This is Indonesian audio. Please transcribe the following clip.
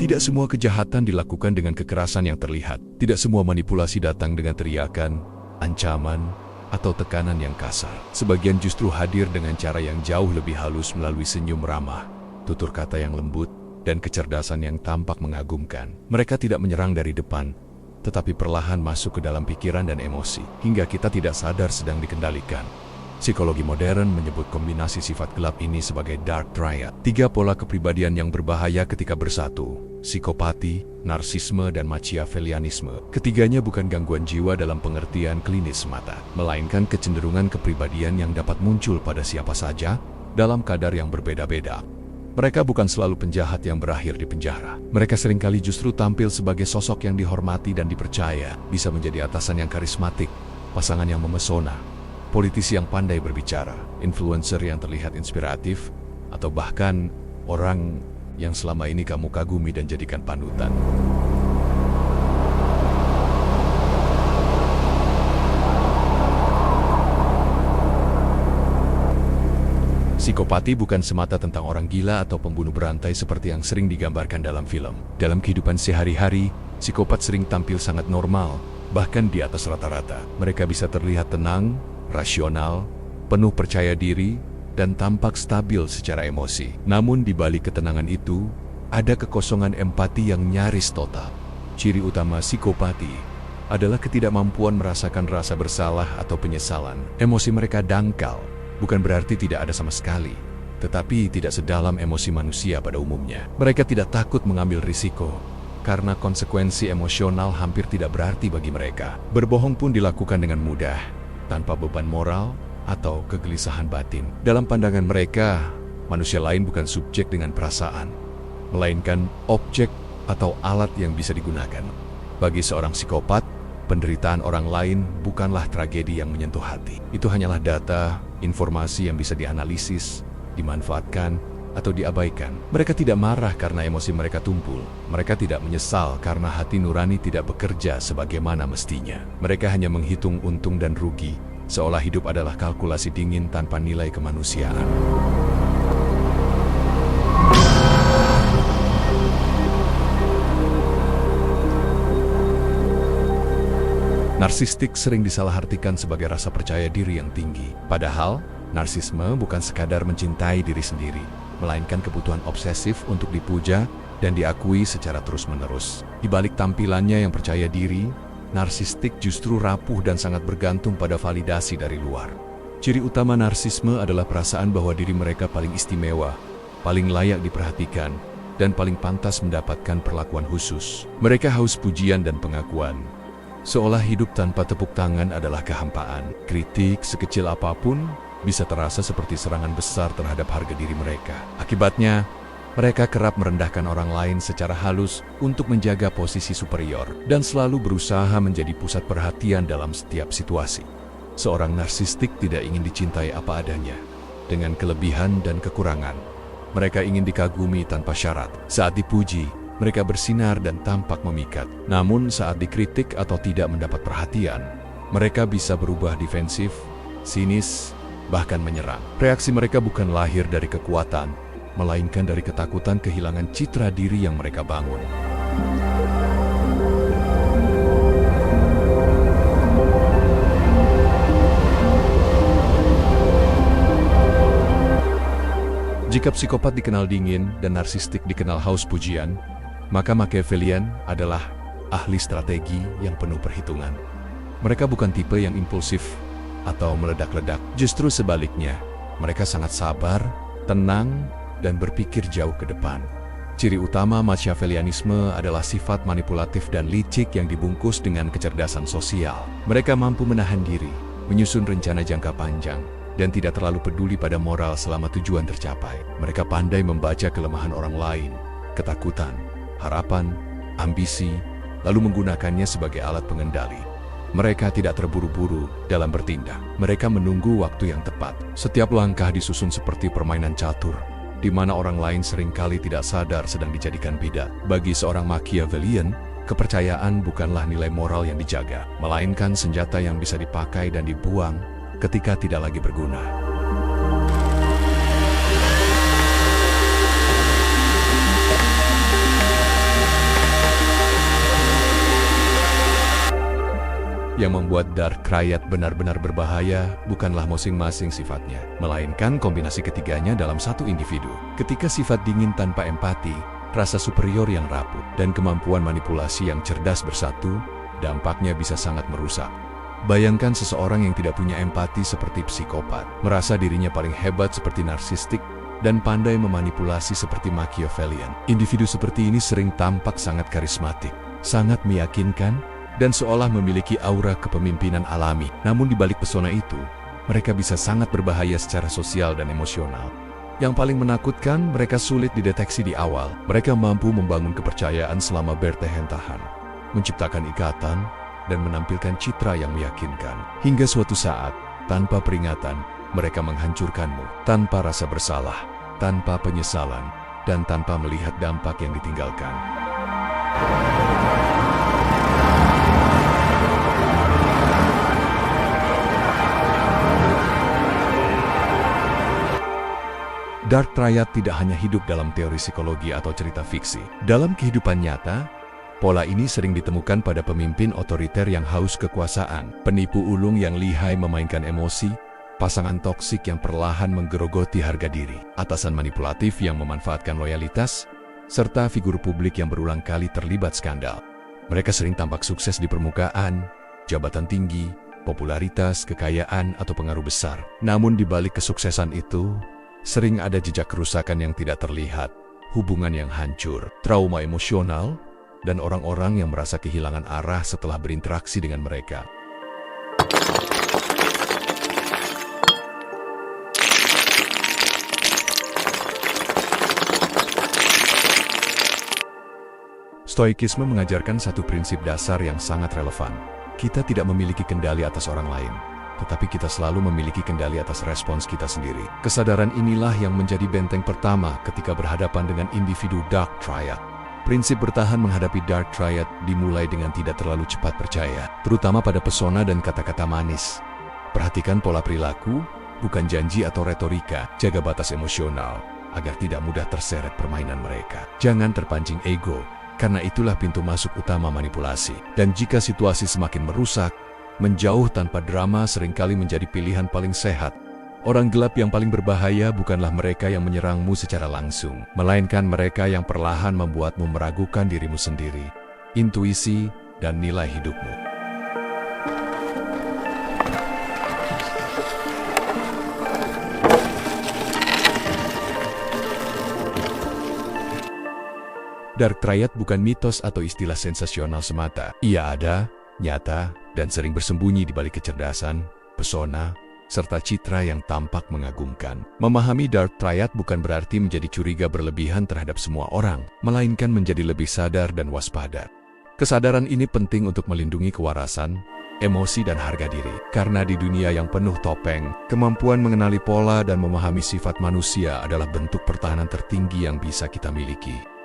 Tidak semua kejahatan dilakukan dengan kekerasan yang terlihat. Tidak semua manipulasi datang dengan teriakan, ancaman, atau tekanan yang kasar. Sebagian justru hadir dengan cara yang jauh lebih halus melalui senyum ramah, tutur kata yang lembut, dan kecerdasan yang tampak mengagumkan. Mereka tidak menyerang dari depan, tetapi perlahan masuk ke dalam pikiran dan emosi, hingga kita tidak sadar sedang dikendalikan. Psikologi modern menyebut kombinasi sifat gelap ini sebagai dark triad. 3 pola kepribadian yang berbahaya ketika bersatu: psikopati, narsisme, dan machiavellianisme. Ketiganya bukan gangguan jiwa dalam pengertian klinis semata, melainkan kecenderungan kepribadian yang dapat muncul pada siapa saja dalam kadar yang berbeda-beda. Mereka bukan selalu penjahat yang berakhir di penjara. Mereka seringkali justru tampil sebagai sosok yang dihormati dan dipercaya, bisa menjadi atasan yang karismatik, pasangan yang memesona, politisi yang pandai berbicara, influencer yang terlihat inspiratif, atau bahkan orang yang selama ini kamu kagumi dan jadikan panutan. Psikopati bukan semata tentang orang gila atau pembunuh berantai seperti yang sering digambarkan dalam film. Dalam kehidupan sehari-hari, psikopat sering tampil sangat normal, bahkan di atas rata-rata. Mereka bisa terlihat tenang, rasional, penuh percaya diri, dan tampak stabil secara emosi. Namun di balik ketenangan itu, ada kekosongan empati yang nyaris total. Ciri utama psikopati adalah ketidakmampuan merasakan rasa bersalah atau penyesalan. Emosi mereka dangkal, bukan berarti tidak ada sama sekali, tetapi tidak sedalam emosi manusia pada umumnya. Mereka tidak takut mengambil risiko, karena konsekuensi emosional hampir tidak berarti bagi mereka. Berbohong pun dilakukan dengan mudah, tanpa beban moral atau kegelisahan batin. Dalam pandangan mereka, manusia lain bukan subjek dengan perasaan, melainkan objek atau alat yang bisa digunakan. Bagi seorang psikopat, penderitaan orang lain bukanlah tragedi yang menyentuh hati. Itu hanyalah data, informasi yang bisa dianalisis, dimanfaatkan, atau diabaikan. Mereka tidak marah karena emosi mereka tumpul. Mereka tidak menyesal karena hati nurani tidak bekerja sebagaimana mestinya. Mereka hanya menghitung untung dan rugi, seolah hidup adalah kalkulasi dingin tanpa nilai kemanusiaan. Narsistik sering disalahartikan sebagai rasa percaya diri yang tinggi. Padahal, narsisme bukan sekadar mencintai diri sendiri, melainkan kebutuhan obsesif untuk dipuja dan diakui secara terus-menerus. Di balik tampilannya yang percaya diri, narsistik justru rapuh dan sangat bergantung pada validasi dari luar. Ciri utama narsisme adalah perasaan bahwa diri mereka paling istimewa, paling layak diperhatikan, dan paling pantas mendapatkan perlakuan khusus. Mereka haus pujian dan pengakuan, seolah hidup tanpa tepuk tangan adalah kehampaan. Kritik sekecil apapun bisa terasa seperti serangan besar terhadap harga diri mereka. Akibatnya, mereka kerap merendahkan orang lain secara halus untuk menjaga posisi superior dan selalu berusaha menjadi pusat perhatian dalam setiap situasi. Seorang narsistik tidak ingin dicintai apa adanya, dengan kelebihan dan kekurangan. Mereka ingin dikagumi tanpa syarat. Saat dipuji, mereka bersinar dan tampak memikat. Namun saat dikritik atau tidak mendapat perhatian, mereka bisa berubah defensif, sinis, bahkan menyerang. Reaksi mereka bukan lahir dari kekuatan, melainkan dari ketakutan kehilangan citra diri yang mereka bangun. Jika psikopat dikenal dingin dan narsistik dikenal haus pujian, maka Machiavellian adalah ahli strategi yang penuh perhitungan. Mereka bukan tipe yang impulsif atau meledak-ledak. Justru sebaliknya, mereka sangat sabar, tenang, dan berpikir jauh ke depan. Ciri utama Machiavellianisme adalah sifat manipulatif dan licik yang dibungkus dengan kecerdasan sosial. Mereka mampu menahan diri, menyusun rencana jangka panjang, dan tidak terlalu peduli pada moral selama tujuan tercapai. Mereka pandai membaca kelemahan orang lain, ketakutan, harapan, ambisi, lalu menggunakannya sebagai alat pengendali. Mereka tidak terburu-buru dalam bertindak. Mereka menunggu waktu yang tepat. Setiap langkah disusun seperti permainan catur, di mana orang lain seringkali tidak sadar sedang dijadikan bidak. Bagi seorang Machiavellian, kepercayaan bukanlah nilai moral yang dijaga, melainkan senjata yang bisa dipakai dan dibuang ketika tidak lagi berguna. Yang membuat Dark Triad benar-benar berbahaya bukanlah masing-masing sifatnya, melainkan kombinasi ketiganya dalam satu individu. Ketika sifat dingin tanpa empati, rasa superior yang rapuh, dan kemampuan manipulasi yang cerdas bersatu, dampaknya bisa sangat merusak. Bayangkan seseorang yang tidak punya empati seperti psikopat, merasa dirinya paling hebat seperti narsistik, dan pandai memanipulasi seperti Machiavellian. Individu seperti ini sering tampak sangat karismatik, sangat meyakinkan, dan seolah memiliki aura kepemimpinan alami. Namun di balik pesona itu, mereka bisa sangat berbahaya secara sosial dan emosional. Yang paling menakutkan, mereka sulit dideteksi di awal. Mereka mampu membangun kepercayaan selama bertahan-tahan, menciptakan ikatan, dan menampilkan citra yang meyakinkan. Hingga suatu saat, tanpa peringatan, mereka menghancurkanmu, tanpa rasa bersalah, tanpa penyesalan, dan tanpa melihat dampak yang ditinggalkan. Dark Triad tidak hanya hidup dalam teori psikologi atau cerita fiksi. Dalam kehidupan nyata, pola ini sering ditemukan pada pemimpin otoriter yang haus kekuasaan, penipu ulung yang lihai memainkan emosi, pasangan toksik yang perlahan menggerogoti harga diri, atasan manipulatif yang memanfaatkan loyalitas, serta figur publik yang berulang kali terlibat skandal. Mereka sering tampak sukses di permukaan, jabatan tinggi, popularitas, kekayaan, atau pengaruh besar. Namun di balik kesuksesan itu, sering ada jejak kerusakan yang tidak terlihat, hubungan yang hancur, trauma emosional, dan orang-orang yang merasa kehilangan arah setelah berinteraksi dengan mereka. Stoikisme mengajarkan satu prinsip dasar yang sangat relevan. Kita tidak memiliki kendali atas orang lain, tetapi kita selalu memiliki kendali atas respons kita sendiri. Kesadaran inilah yang menjadi benteng pertama ketika berhadapan dengan individu Dark Triad. Prinsip bertahan menghadapi Dark Triad dimulai dengan tidak terlalu cepat percaya, terutama pada pesona dan kata-kata manis. Perhatikan pola perilaku, bukan janji atau retorika. Jaga batas emosional, agar tidak mudah terseret permainan mereka. Jangan terpancing ego, karena itulah pintu masuk utama manipulasi. Dan jika situasi semakin merusak, menjauh tanpa drama seringkali menjadi pilihan paling sehat. Orang gelap yang paling berbahaya bukanlah mereka yang menyerangmu secara langsung, melainkan mereka yang perlahan membuatmu meragukan dirimu sendiri, intuisi, dan nilai hidupmu. Dark Triad bukan mitos atau istilah sensasional semata. Ia ada, nyata, dan sering bersembunyi di balik kecerdasan, pesona, serta citra yang tampak mengagumkan. Memahami Dark Triad bukan berarti menjadi curiga berlebihan terhadap semua orang, melainkan menjadi lebih sadar dan waspada. Kesadaran ini penting untuk melindungi kewarasan, emosi, dan harga diri. Karena di dunia yang penuh topeng, kemampuan mengenali pola dan memahami sifat manusia adalah bentuk pertahanan tertinggi yang bisa kita miliki.